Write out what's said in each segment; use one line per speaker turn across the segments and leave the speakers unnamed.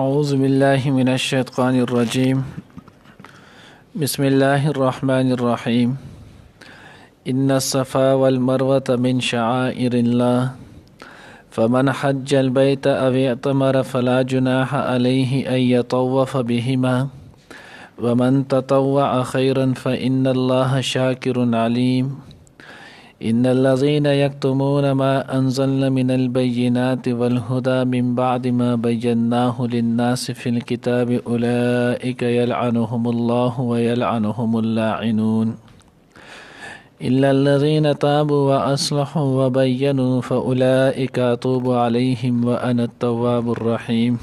أعوذ بالله من الشيطان الرجيم. بسم الله الرحمن الرحيم. إن الصفا والمروة من شعائر الله فمن حج البيت أو اعتمر فلا جناح عليه أن يطوف بهما ومن تطوع خيرا فإن الله شاكر عليم. إن الذين يكتمون ما أنزلنا من البينات والهدى من بعد ما بيناه للناس في الكتاب أولئك يلعنهم الله ويلعنهم اللاعنون إلا الذين تابوا وأصلحوا وبينوا فأولئك أتوب عليهم وأنا التواب الرحيم.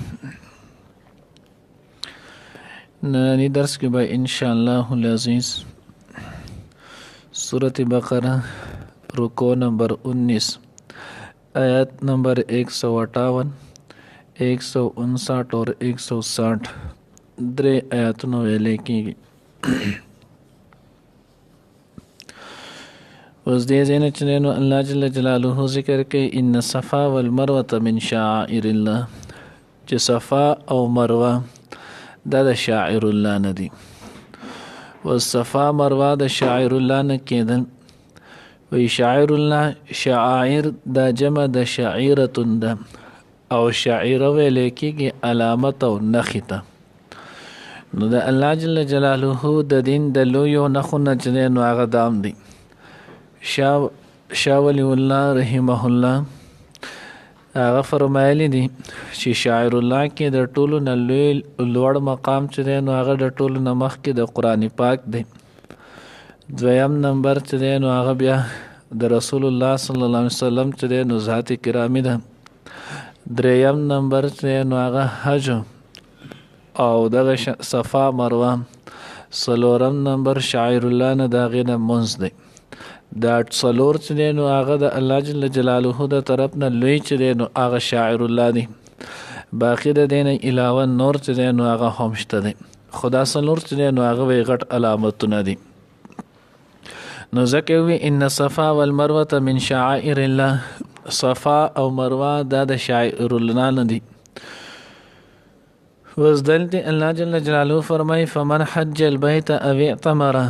نانی درس کے بعد انشاءاللہ العزیز سورۃ بقرہ رکو نمبر 19 آیت نمبر 158 159 اور 160 درے آیاتوں ویلے کی گئی. اس دے زین چنینو اللہ جل جلالہ ذکر کہ ان صفا والمروة من شعائر اللہ چه صفا او مروہ دا شاعر اللہ ندی والصفا مروہ دا شاعر اللہ نکیدن وی شاعر اللہ شعائر دا جمع دا شعیرتن دا او شعیره ویلے کی علامت او نخیتا نو دا اللہ جل جلالہ دا دین دا لویو نخو نجنین و آغدام دی. شاہ ولی اللہ رحمہ اللہ هغه فرمایلی دي چې شاعر الله کې د ټولو نه لوړ مقام چې دی نو هغه د ټولو نه مخکې د قرآن پاک دی. دویم نمبر چې دی نو هغه بیا د رسول الله صلی الله علیه وسلم چې دی نو ذات کرامی ده. دریم نمبر چې دی نو هغه حج او دغه صفا مروه. څلورم نمبر شاعر الله نه د هغې نه منځ دی. دا څلور چې دی نو هغه د الله جل جلاله د طرف نه لوی چې دی نو هغه شاعر الله دی. باقي د دې نه علاوه نور چې دی نو هغه هم شته دی. خدا څلور چې دی نو هغه وی غټ علامتونه دي. نو ځکه وی ان صفا والمروة من شعائر الله صفا او مروه دا د شاعر الله نه دي. وز دلته الله جل جلاله فرمای فمن حج البيت او اعتمر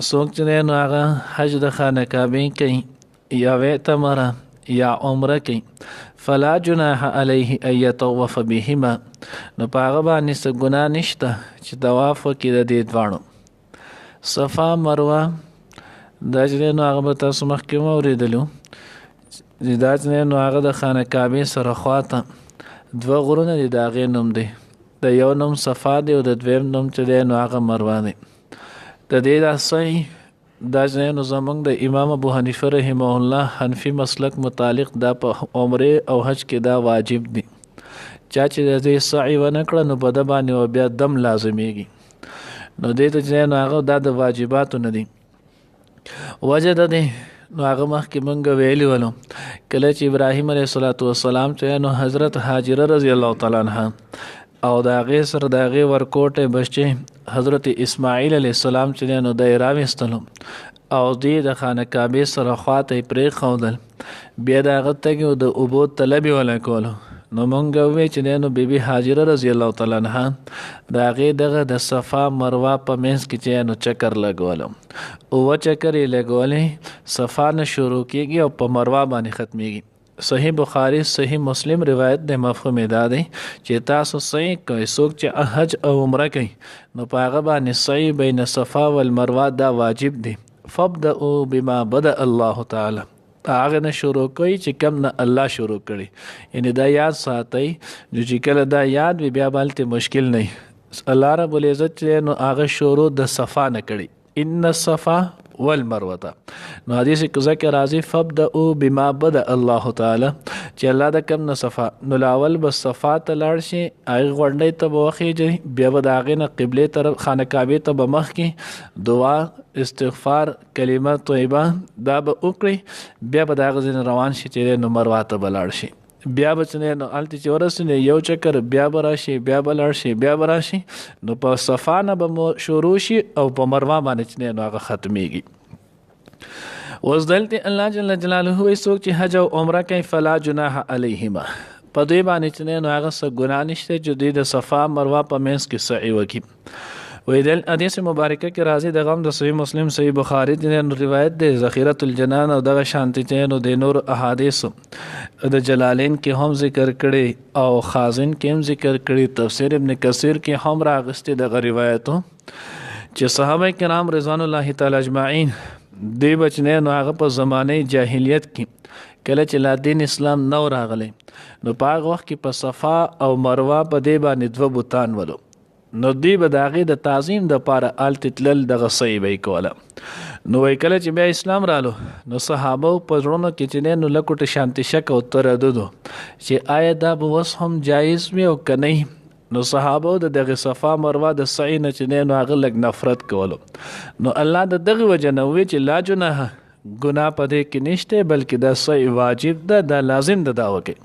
سوک چې دی نو هغه حج د خانه کعبې کوي یا اعتمره یا عمره کوي فلا جناح علیه ان یطوف بهما نو په هغه باندې څه ګناه نشته چې طواف وکړي د دې دواړو. صفا مروه دا چې دی نو هغه به تاسو مخکې واورېدلو دا چې دی نو هغه د خانه کعبې سره خواته دوه غرونه دي د هغې نوم دی. د یو نوم صفا دی او د دویم نوم چې دی نو هغه مروه دی. د دې دا صحیح دا چې نو زمونږ د امام ابو حنیفه رحمه الله حنفي مسلک متعلق دا په عمره او حج کې دا واجب دي. چا چې د دې سعی ونه کړه نو په ده باندې بیا دم لازمیږي. نو دې ته چې نو هغه دا د واجباتو نه دي. وجه د دې نو هغه مخکې مونږ ویلي ولو کله چې ابراهیم علیه السلام چې نو حضرت هاجره رضی الله تعالی عنها او د هغې سره د هغې ورکوټې بچې حضرت اسماعیل علیه السلام چې نو دی راویستلو او دوی د خانه کعبې سره خواته یې پرېښودل بیا د هغه تګ او د اوبو طلب یې وله کولو. نو مونږ ووی چې نو بیبي هاجره رضی الله تعالی عنها د هغې دغه د صفا مروه په منځ کې چې نو چکر لګولو. اووه چکر یې لګولې صفا نه شروع کېږي او په مروه باندې ختمیږي. صحیح بخاری صحیح مسلم روایت د مفهوم دا دی چې تاسو صحیح کوئ څوک چې حج او عمره کوي نو په هغه باندې صحیح بین صفا والمروه دا واجب دی. فابدأوا بما بدأ الله تعالی هغه نه شروع کوي چې کم نه الله شروع کړي. یعنی دا یاد ساتئ چې کله دا یاد وي بیا بالته مشکل نه. الله رب العزت چې نو هغه شروع د صفا نه کړي ان الصفا والمروه. نو حدیث ذکر راځي فابدأوا بما بدأ الله تعالی چې الله د کم نه صفا نو لاول بس صفا ته لاړ شي هغې غونډۍ ته به وخیږي بیا به د هغې نه قبلې طرف خانه کعبې ته به مخکې دعا استغفار کلمه طیبه دا به وکړي بیا به د هغه ځای نه روان شي چې نو مروه ته به لاړ شي. بیا به چې نو هلته چې ورسېږي یو چکر بیا به راشي بیا به لاړ شي بیا به راشي نو په صفا نه به شروع شي او په مروه باندې چې نو هغه ختمیږي. اوس دلته الله جل جلاله وایي څوک چې حج او عمره کوي فلا جناح علیهما په دوی باندې چې نو هغه څه ګناه نشته چې دوی د صفا مروه په منځ کې سعی وکړي. وی د حدیث مبارکه کې راځي د غم د صحیح مسلم صحیح بخاری د روایت د ذخیرۃ الجنان او دغه شانتی چې نو د نور احادیث د جلالین کې هم ذکر کړي او خازن کې هم ذکر کړي، تفسیر ابن کثیر کې هم راغستې د روایتو چې صحابه کرام رضوان الله تعالی اجمعین دی بچنه نو هغه په زمانه جاهلیت کې کله چې لا دین اسلام نو راغلی نو په هغه وخت کې په صفا او مروه په دی باندې دوه بوتان ولو، نو دی به د هغې د تعظیم دپاره هلته تلل دغه صحیح به یې کوله. نو وایي کله چې بیا اسلام رالو نو صحابو په زړونو کې چې دی نو لکوټه شانتي شک او تردد و چې آیا دا به اوس هم جایز وي او که نه. نو صحابو د دغه صفا مروه د سعی نه چې دی نو هغه لږ نفرت کولو. نو الله د دغې وجه نه ووایي چې لا جناح ګناه په دې کې نشته بلکې دا سعی واجب ده، دا لازم ده دا وکړي.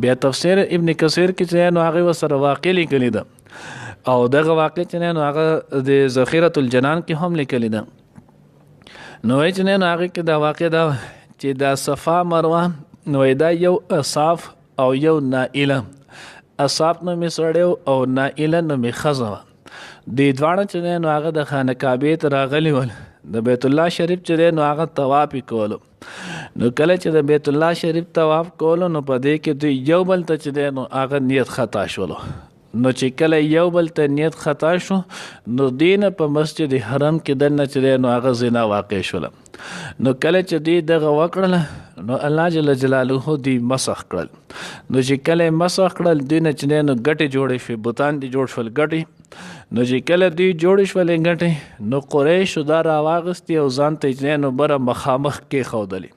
بیا تفسیر ابن کثیر کې چې نو هغې ورسره واقع لیکلي ده او دغه واقع چې نو هغه د ذخیرۃ الجنان کې هم لیکلی ده. نو وایي چې نو هغې کې دا واقع ده چې دا صفا مروه نو دا یو اصاف او یو نائله، اصاف نومې سړی او نائله نومې ښځه وه. دوی دواړه چې نو هغه د خانه کعبې ته راغلي ول، د بیت الله شریف چې دی نو هغه طواف یې کولو. نو کله چې د بیت الله شریف طواف کولو نو په دې کې دوی یو بل ته چې دی نو هغه نیت خطا شولو. نو چې کله یو بل ته نیت خطا شو نو دینه په مسجد حرم کې دنه چې دی نو هغه زنا واقع شوله. نو کله چې دوی دغه وکړله نو الله جل جلاله دوی مسخ کړل. نو چې کله مسخ کړل دوی نه چې دی نو ګټې جوړې شوې، بوتان دي جوړ شول ګټې. نو چې کله دوی جوړې شولې ګټې نو قریشو دا راواغستې او ځان ته چې نو بره مخامخ کېښودلې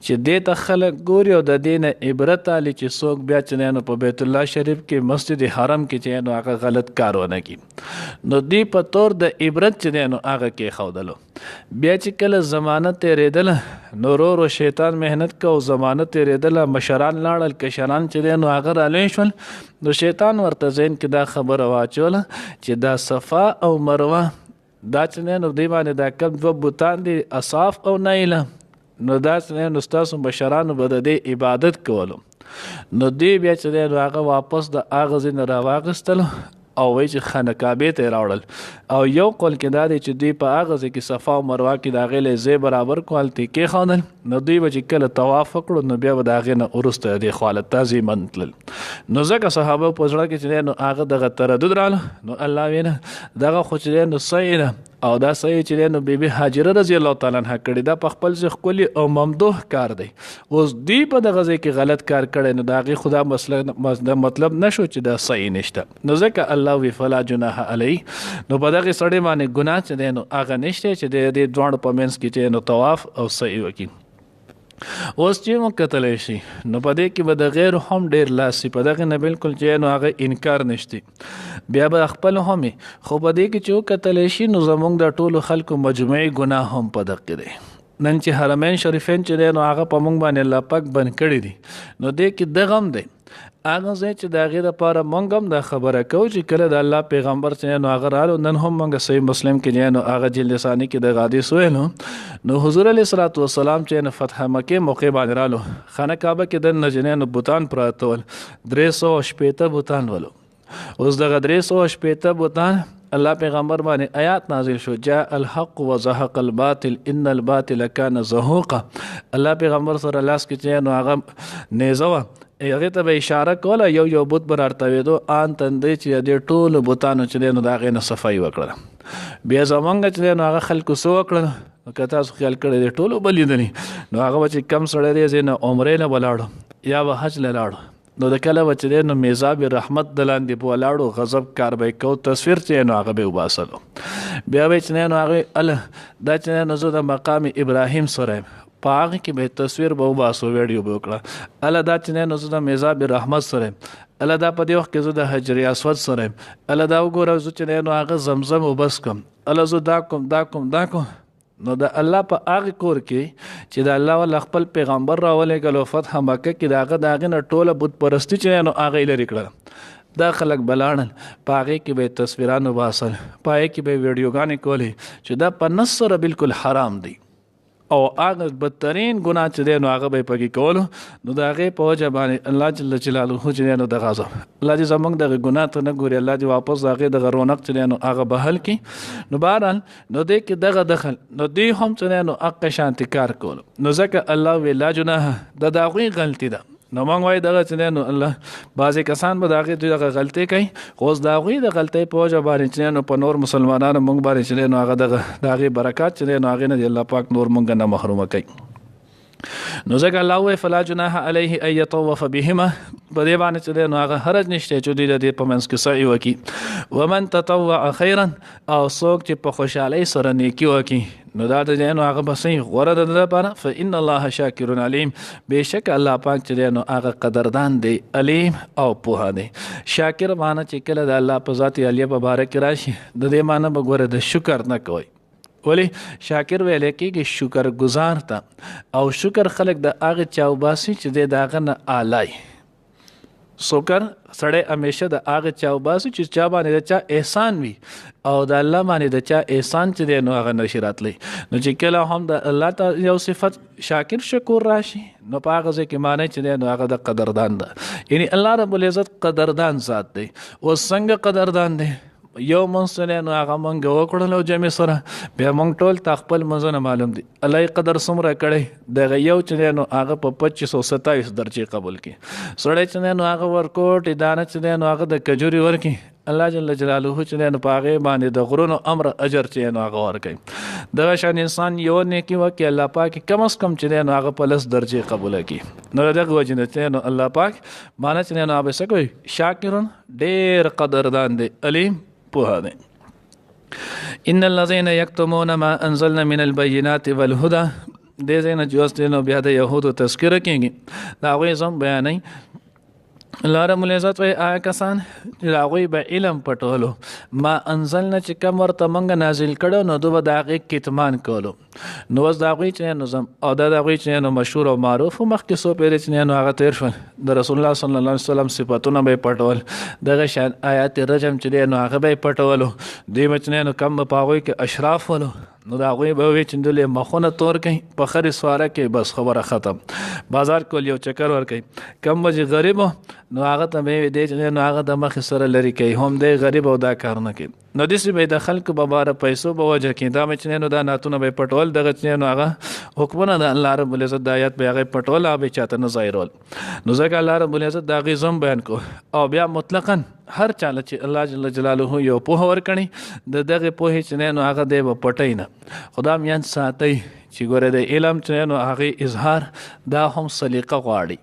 چې دې ته خلک ګوري او د دې نه عبرت اخلي چې څوک بیا چې نو په بیت الله شریف کې مسجد حرم کې چې نو هغه غلط کار ونه کړي. نو دوی په طور د عبرت چې نو هغه کېښودلو. بیا چې کله زمانه تېرېدله نو ورو شیطان محنت کو، زمانه تېرېدله، مشران لاړل، کشران چې نو هغه رالوی شول. نو شیطان ورته ذهن کې دا خبره واچوله چې دا صفا او مروه دا چې نو دوی باندې دا کم دوه بوتان دي، اصاف او نایله، نو دا چې نو ستاسو بشرانو به د دې عبادت کولو. نو دوی بیا چې نو هغه واپس د هغه ځای نه راواغستلو او وایي چې خانه کعبې ته یې راوړل. او یو قول کې دا دی چې دوی په هغه ځای کې صفا او مروه کې د هغې له ځای برابر کړو، هلته یې کېښودل. نو دوی به چې کله طواف وکړو نو بیا به د هغې نه وروسته دې خوا له تعظیمن تلل. نو ځکه صحابه په زړه کې چې نو هغه دغه تردد راله. نو الله وینا دغه خو چې نو صحیح ده او دا صحیح چې نو بیبي هاجره رضی الله تعالی عنها کړي، دا په خپل ځای ښکلي او ممدوح کار دی. اوس دوی په دغه ځای کې غلط کار کړی نو د هغې خو دا مطلب نشو چې دا صحیح نشته. نو ځکه الله وی فلا جناح علی، نو په دغې سړی باندې ګناه چې دی نو هغه نشته چې د دې دواړو په منځ کې چې نو طواف او سعی وکړي. اوس چې مو کتلی شي نو په دې کې به د غیر هم ډېر لاس شي، په دغې نه بلکل چې نو هغه انکار نشتی. بیا به خپل همي خو په دې کې چې وکتلی شي نو زموږ د ټولو خلکو مجموعي ګناه هم په دغې دی. نن چې حرمین شریفین چې دی نو هغه په موږ باندې الله پاک بند کړي دي، نو دې کې دغه هم دی هغه ځای چې د هغې دپاره موږ هم دا خبره کوو چې کله د الله پیغمبر چې نو هغه رالو. نن هم موږ صحیح مسلم کې نو هغه جلد ثاني کې دغه حدیث ویلو. نو حضور علیه الصلاة والسلام چې نو فتح مکې موقع باندې رالو، خانه کعبه کې دننه چې نو بوتان پراته ول، 360 بوتان ولو. اوس دغه 360 بوتان الله پیغمبر باندې آیات نازل شو، جاء الحق وزهق الباطل ان الباطل كان زهوقا. الله پیغمبر سره لاس کې چې نو هغه نیزه وه، هغې ته به اشاره کوله، یو بوت به راټوېدو، ان تندی چې د ټولو بوتانو چې دی نو د هغې نه صفایي وکړله. بیا زمونږ چې دی نو هغه خلکو څه وکړل نو که تاسو خیال کړی دی ټولو به لیدلي نو هغه به چې کم سړی دی ځای نه عمرې نه به لاړو یا به حج له لاړو. نو د کله به چې دی نو میزاب رحمت د لاندې به ولاړو، غضب کار به یې کو، تصویر چې نو هغه به یې وباسلو. بیا به چې نو هغې الله دا چې نو زه د مقام ابراهیم سره یم په هغې کې به تصویر به وباسو، ویډیو به وکړه. الله دا چې نو زه د میزاب رحمت سره یم، الله دا په دې وخت کې زه د حجر اسود سره یم، الله دا وګوره زه چې نو هغه زمزم وبس کم، الله زه دا کوم. نو د الله په هغه کور کې چې د الله ول خپل پیغمبر راولېږلو فتح مکه کې د هغې نه ټوله بت پرستي چې نو هغه یې لرې کړله. دا خلک به لاړل، په هغې کې به یې تصویران وباسل، په هغې کې به یې ویډیوګانې کولې چې دا په نص سره بلکل حرام دی. او هغه بدترین ګناه چې دی نو هغه به پکې کولو نو د هغې په وجه باندې الله جل جلاله چې دی نو د غضب الله دې زموږ دغه ګناه ته نه ګوري الله دې واپس د هغې دغه رونق چې دی نو هغه بهل کړي نو بهرحال نو دې کې دغه دخل نو دې هم چې دی نو حق شانتي کار کولو نو ځکه الله وی لا جناح د هغوی غلطي ده نو موږ وایو دغه چې دی نو الله بعضې کسان به د هغې دغه غلطۍ کوي خو اوس د هغوی د غلطۍ په وجه باندې چې دی نو په نور مسلمانانو موږ باندې چې دی نو هغه دغه د هغې برکات چې دی نو هغې نه دی الله پاک نور موږ نه محرومه کوي نو ځکه الله وایي فلا جناح علیه ان یطوف بهما په دې باندې چې دی نو هغه حرج نشته چې دوی د دې په منځ کې سعی وکړي ومن تطوع خیرا او څوک چې په خوشحالۍ سره نیکي وکړي نو دا د دی نو هغه به صحیح غوره د ده لپاره فان الله شاکر علیم بېشکه الله پاک چې دی نو هغه قدردان دی علیم او پوهه دی شاکر معنی چې کله د الله په ذات علیه په باره کې راشي د دې معنی به ګوره د شکر نه کوئ ولی شاکر ویلی کېږي شکر گزار ته او شکر خلک د هغې چا وباسي چې دی د هغه نه اعلی شکر سړی همیشه د هغه چا وباسي چې چا باندې د چا احسان وي او د الله باندې د چا احسان چې دی نو هغه نشي راتلی نو چې کله هم د الله ته یو صفت شاکر شکور راشي نو په هغه ځای کې معنی چې دی نو هغه د قدردان ده یعنی الله رب العزت قدردان ذات دی اوس څنګه قدردان دی یو منځ نو هغه مونږ وکړلو جمع سره بیا مونږ ټول تا خپل منځونه معلوم دي الله قدر څومره کړی دغه یو چې نو هغه په 2527 درجې قبول کړي سړی چې نو هغه ورکوټ دانه چې نو هغه د کجوري ورکړي الله جل جلاله چې نو په هغې باندې د غرونو امر اجر چې نو هغه ورکوي دغه شان انسان یو نیکي وکړي الله پاک کم از کم چې نو هغه په 10 درجې قبوله کړي نو دغه وجه نه چې نو الله پاک معنی چې نو هغه څه کوي شاکرون ډېر قدردان دی علیم پوها دی ان الذين يكتمون ما انزلنا من البينات والهدى دې ځای نه جوست نو بیا د یهودو تذکره کېږي د هغوی زم بیانوي الله رب العزت وایي هغه کسان چې د هغوی به علم پټولو ما انزلنا چې کوم ورته موږ نازل کړو نو دوی به د هغې کتمان کولو نو اوس د هغوی چې نو زم او دا د هغوی چې نو مشهور او معروف مخکې څو پیرې چې نو هغه تیر شول د رسول الله صلی الله علیه وسلم صفاتونه به یې پټول دغه شان آیات رجم چې دی نو هغه به یې پټولو دوی به چې نو کم به په هغوی کې اشراف ولو نو د هغوی به وایي چې دوی مخونه تور کوي په خرې سواره کې بس خبره ختم بازار کول یو چکر ورکوي کم به چې غریب نو هغه ته به یې دی چې نو هغه د مخې سره لرې کوي هم دی غریب او دا کار نه کوي نو داسې به د خلکو په باره پیسو په وجه کې دا مې چې نو دا نعتونه به یې پټول دغه چې نو هغه حکمونه د الله رب العزت د آیات به هغه پټول هغه به چاته نه ظاهرول نو ځکه الله رب العزت د هغې ضم بیان کو او بیا مطلقاً هر چاله چې الله جل جلاله یو پوهه ورکړي د دغه پوهې چې نو هغه دی به پټی نه خدا میان ساتئ چې ګوره د علم چې نو هغې اظهار دا هم سلیقه غواړي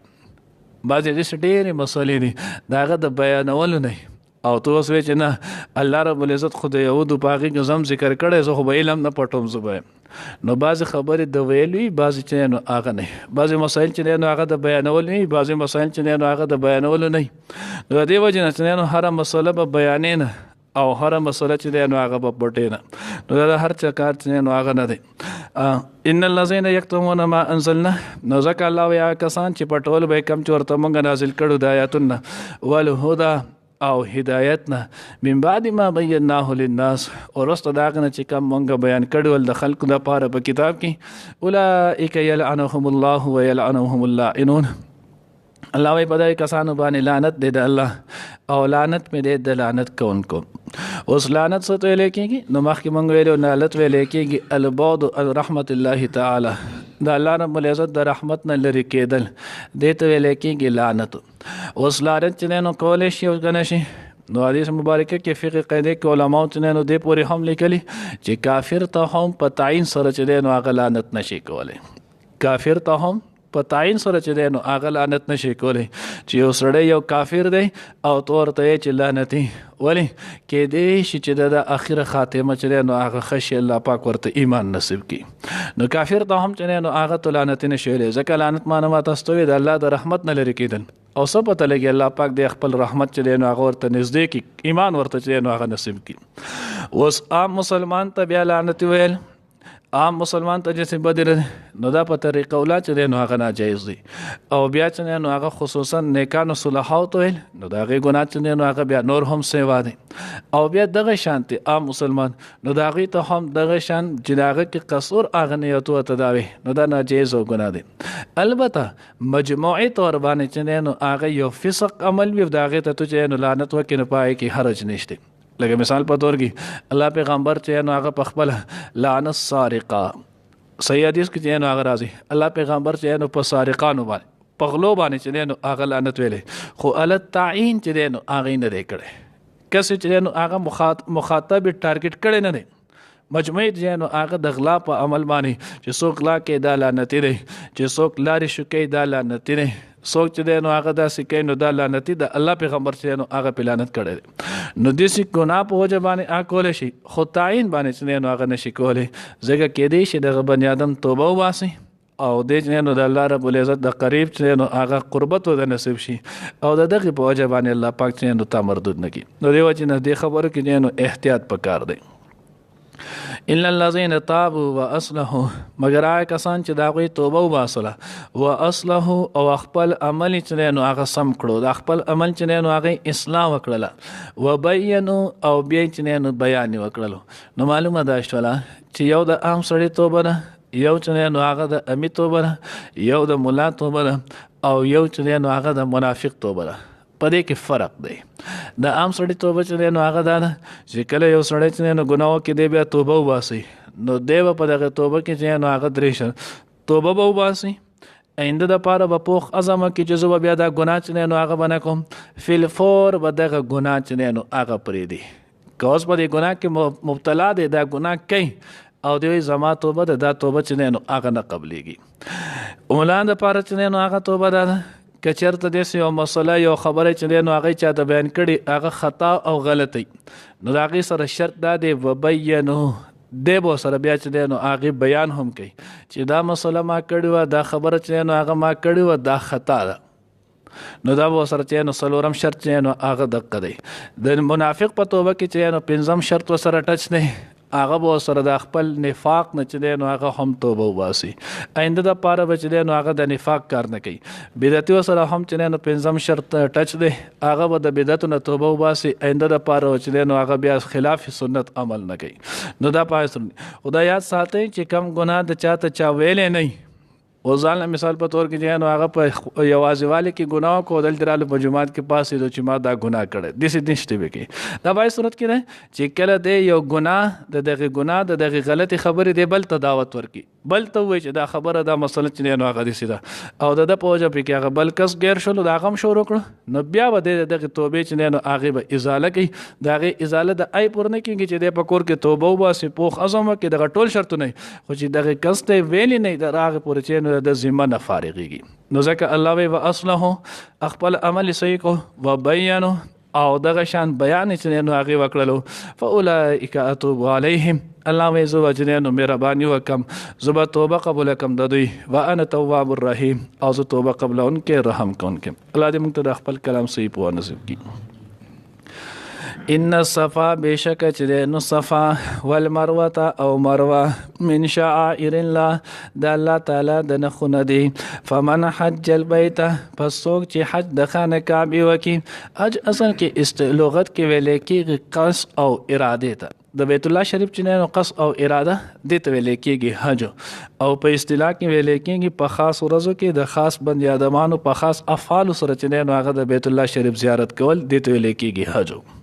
بعضې داسې ډېرې مسلې دي د هغه د بیانولو نه او تو اوس وایې چې نه الله رب العزت خو د یهودو په هغې کې زم ذکر کړی زه خو به علم نه پټوم زه به نو بعضې خبرې د ویل وي بعضې چې نو هغه نه بعضې مسایل چې نو هغه د بیانولو نه بعضې مسایل چې نو هغه د بیانولو نه نو د دې وجې نه چې نو هره مسله به بیانې نه او هره مسله چې نو هغه به پټې نه نو دا هر څه کار چې نو هغه نه دی ان الذين يكتمون ما انزلنا نو ځکه الله وایي هغه کسان چې پټول به کم چې ورته موږ نازل کړو د آیاتونه والهدى او هدایتنا من بعد ما بیناه للناس ورسته دا غنه چې کوم مونږ بیان کړو د خلکو لپاره په کتاب کې اولئک یلعنهم الله ويلعنهم اللاعنون الله وی په دې کسانو باندې لعنت دی د الله او لعنت مې دی د لعنت کوونکو اوس لعنت څه ته ویل کېږي نو مخکې مونږ ویلو لعنت ویل کېږي البعد عن رحمت الله تعالی د الله رب العزت د رحمت نه لرې کېدل دې ته ویل کېږي لعنت اوس لعنت چې نو کولی شي او کنه شي نو حدیث مبارکه کې فقه قاعده کې علماء چې نو دې پورې هم لیکلي چې کافر ته هم په تعین سره چې نو هغه لعنت نشي کولی کافر ته هم په تعین سره چې نو هغه لعنت نشي کولی چې یو سړی یو کافر دی او تو ورته چې لعنتي ولی کېدی شي چې د اخره خاتمه چې نو هغه خشي الله پاک ورته ایمان نصیب کړي نو کافر ته هم چې نو هغه ته لعنت نشي ویلی ځکه لعنت معنی ما تاسو ته د الله د رحمت نه لرې کېدل او څه پته لګي الله پاک د خپل رحمت چې نو هغه ورته نږدې کړي ایمان ورته چې نو هغه نصیب کړي اوس عام مسلمان ته بیا لعنت ویل عام مسلمان ته چې بدر نو دا په طریقه ولا چې نو هغه ناجایز دي او بیا چې نو هغه خصوصا نیکانو صلحاو ته نو دا غي ګناه چې نو هغه بیا نور هم سیوا دي او بیا دغه شانتي عام مسلمان نو دا غي ته هم دغه شان جناغه کې قصور هغه نیتو تداوي نو دا ناجایز او ګناه دي البته مجموعي تور باندې چې نو هغه یو فسق عمل وي دا غي ته چې نو لعنت وکړي نه پای کې حرج نشته لکه مثال په تور کې الله پیغمبر چې نو هغه په خپل لعن السارقه صحیح حدیث کې چې نو هغه راځي الله پیغمبر چې نو په سارقانو باندې په غلو باندې چې نو هغه لعنت ویلې خو ال تعین چې نو هغه نه دی کړي کس چې نو هغه مخاطب ټارګټ کړي نه دی مجموعي چې نو هغه د غلا په عمل باندې چې څوک لا کې دا لعنت دی چې څوک لارې شو کې دا لعنت دی څوک چې نو هغه داسې کوي نو دا لعنتي د الله پیغمبر چې نو هغه په لعنت کړی نو داسې ګناه په وجه باندې کولای شي خو تعین باندې چې نو هغه نشي کولی ځکه کېدی شي دغه بني آدم توبه وباسي او د چې نو د الله رب العزت د قریب چې نو هغه قربت ود نصیب شي او دغه په وجه باندې الله پاک چې نو تا مردود نکي نو دی وجه نه دی خبره کې نو احتیاط پکار دی الا الذين تابوا واصلحوا مگر هغه کسان چې دا غوي توبه وباسله واصلحوا او خپل عمل چې نو هغه سم کړو د خپل عمل چې نو هغه اصلاح وکړه وبینوا او بیا چې نو بیان وکړلو نو معلومه ده شوله چې یو د عام سړی توبه نه یو چې نو هغه د امی توبه نه یو د مولا توبه نه او یو چې نو هغه د منافق توبه نه په دې کې فرق دی د عام سړی توبه چې نو هغه ده چې کله یو سړی چې نو ګناوه کې دی بیا توبه وباسي نو دی په دغه توبه کې چې نو هغه درېشه توبه به وباسي آینده د پاره به پوخ عزم کې چې زه بیا دا ګناه چې نو هغه بنه کوم فل فور به دغه ګناه چې نو هغه پرې دی که اوس په دې ګناه کې مبتلا دی دا ګناه کوي او دوی زما توبه ده دا توبه چې نو هغه نه قبلېږي اولان د پاره چې نو هغه توبه ده کچرته داسې یو مسله یو خبره چې نو هغه چاته بیان کړي هغه خطا او غلطي نو د هغې سره شرط دا دی وبینو دی به سره بیا چې نو هغې بیان هم کوي چې دا مسله ما کړې وه دا خبره چې نو هغه ما کړې وه دا خطا ده نو دا به سره چې نو څلورم شرط چې نو هغه دقه دی د منافق په توبه کې چې نو پنځم شرط ورسره ټچ دی هغه به سره د خپل نفاق نه چې نو هغه هم توبه وباسي آینده د پاره به چې نو هغه د نفاق کار نه کوي بدعتي سره هم چې نو پنځم شرط ټچ دی هغه به د بدعت نه توبه وباسي آینده د پاره چې نو هغه بیا خلاف سنت عمل نه کوي نو دا پای سره خدای یاد ساتي چې کم ګناه د چاته چا ویلې نه او ځان مثال په تور کې چې نو هغه په یوازې والي کې ګناه کو دل دراله په جماعت کې پاسې دو چې ما دا ګناه کړی داسې نشته به کې دا بای صورت کې ده چې کله دی یو ګناه د دغه ګناه د دغه غلطي خبرې دی بل ته دعوت ورکي بل ته وایي چې دا خبره دا مسله چې نو هغه داسې ده او د په وجه په کې هغه بل کس غیر شول دا غم شروع کړ نو بیا به دغه توبې چې نو هغه به ازاله کوي دا هغه ازاله د ای پور نه کېږي چې د په کور کې توبه وباسي پوخ عزم کې دغه ټول شرطونه خو چې دغه کس ته ویلې نه د هغه پور چې د ذمه نه فارغيږي نو ځکه الله وی واصله خپل عمل صحیح کو وبینو او دغه شان بیان چې نو هغه وکړلو فاولئک اتوب علیهم الله وی زو وجنه مهرباني وکم زبا توبه قبول کم د دوی وانا تواب الرحیم او زه توبه قبل انکه رحم کونکه الله دې موږ ته خپل کلام صحیح په نصیب کړي ان الصفا بشک چې نو صفا والمروه او مروه من شعائر الله د الله تعالی د نخونه دي فمن حج البيت پس څوک چې حج د خانه کعبه وکي حج اصل کې لغت کې ویل کېږي قصد او اراده ته د بیت الله شریف چې نو قصد او اراده د ته ویل کېږي حج او په اصطلاح کې ویل کېږي په خاص ورځو کې د خاص بندي ادمانو په خاص افعال سره چې نو هغه د بیت الله شریف زیارت کول د ته ویل کېږي حج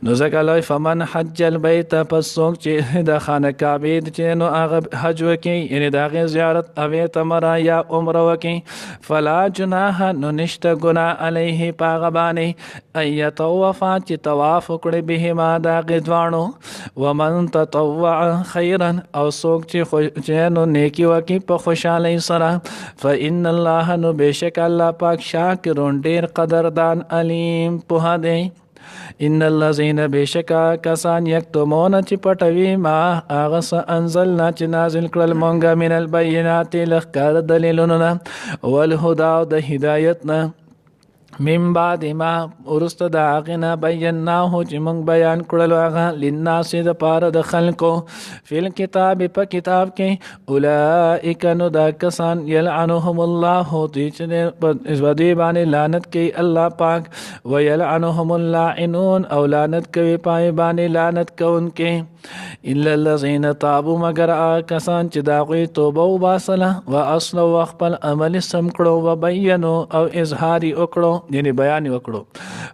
نو ځکه الله فمن حج البيت پس څوک چې د خانه کعبه چې نو هغه حج وکي یعنی د هغه زیارت او تمره یا عمره وکي فلا جناح نو نشته ګناه علیه پاغبانی ایتوفا چې طواف کړي به ما دا غدوانو ومن تطوع خيرا او څوک چې نو نیکی وکي په خوشالۍ سره فإن الله نو بشک الله پاک شاکرون ډیر قدردان علیم په دې ان الذين بشکا کسان یکتمون چې پټوي ما هغه څه انزلنا چې نازل کړل مونږه من البینات لخکار دلیلونه والهدى او د هدایت نه من بعد ما ورست د هغه بیناه چې موږ بیان کړلو هغه للناس د پاره د خلکو فل کتاب په کتاب کې اولئک نو دا کسان یلعنهم الله چې په دې باندې لعنت کوي الله پاک ويلعنهم اللاعنون او لعنت کوي پای باندې لعنت کوونکې الا الذين تابوا مگر کسان چې دا غوي توبه وباسله واصلوا وخپل عمل سم کړو وبینوا او اظهار وکړو یعنی بیان وکړو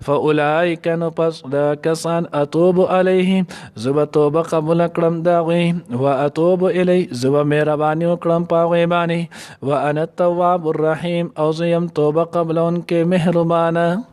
فاولئک نو پس دا کسان اتوب علیهم زب توبه قبول کړم دا غوي واتوب الی زب مهرباني وکړم پاوې باندې وانا التواب الرحیم او زم توبه قبلون کې مهربانه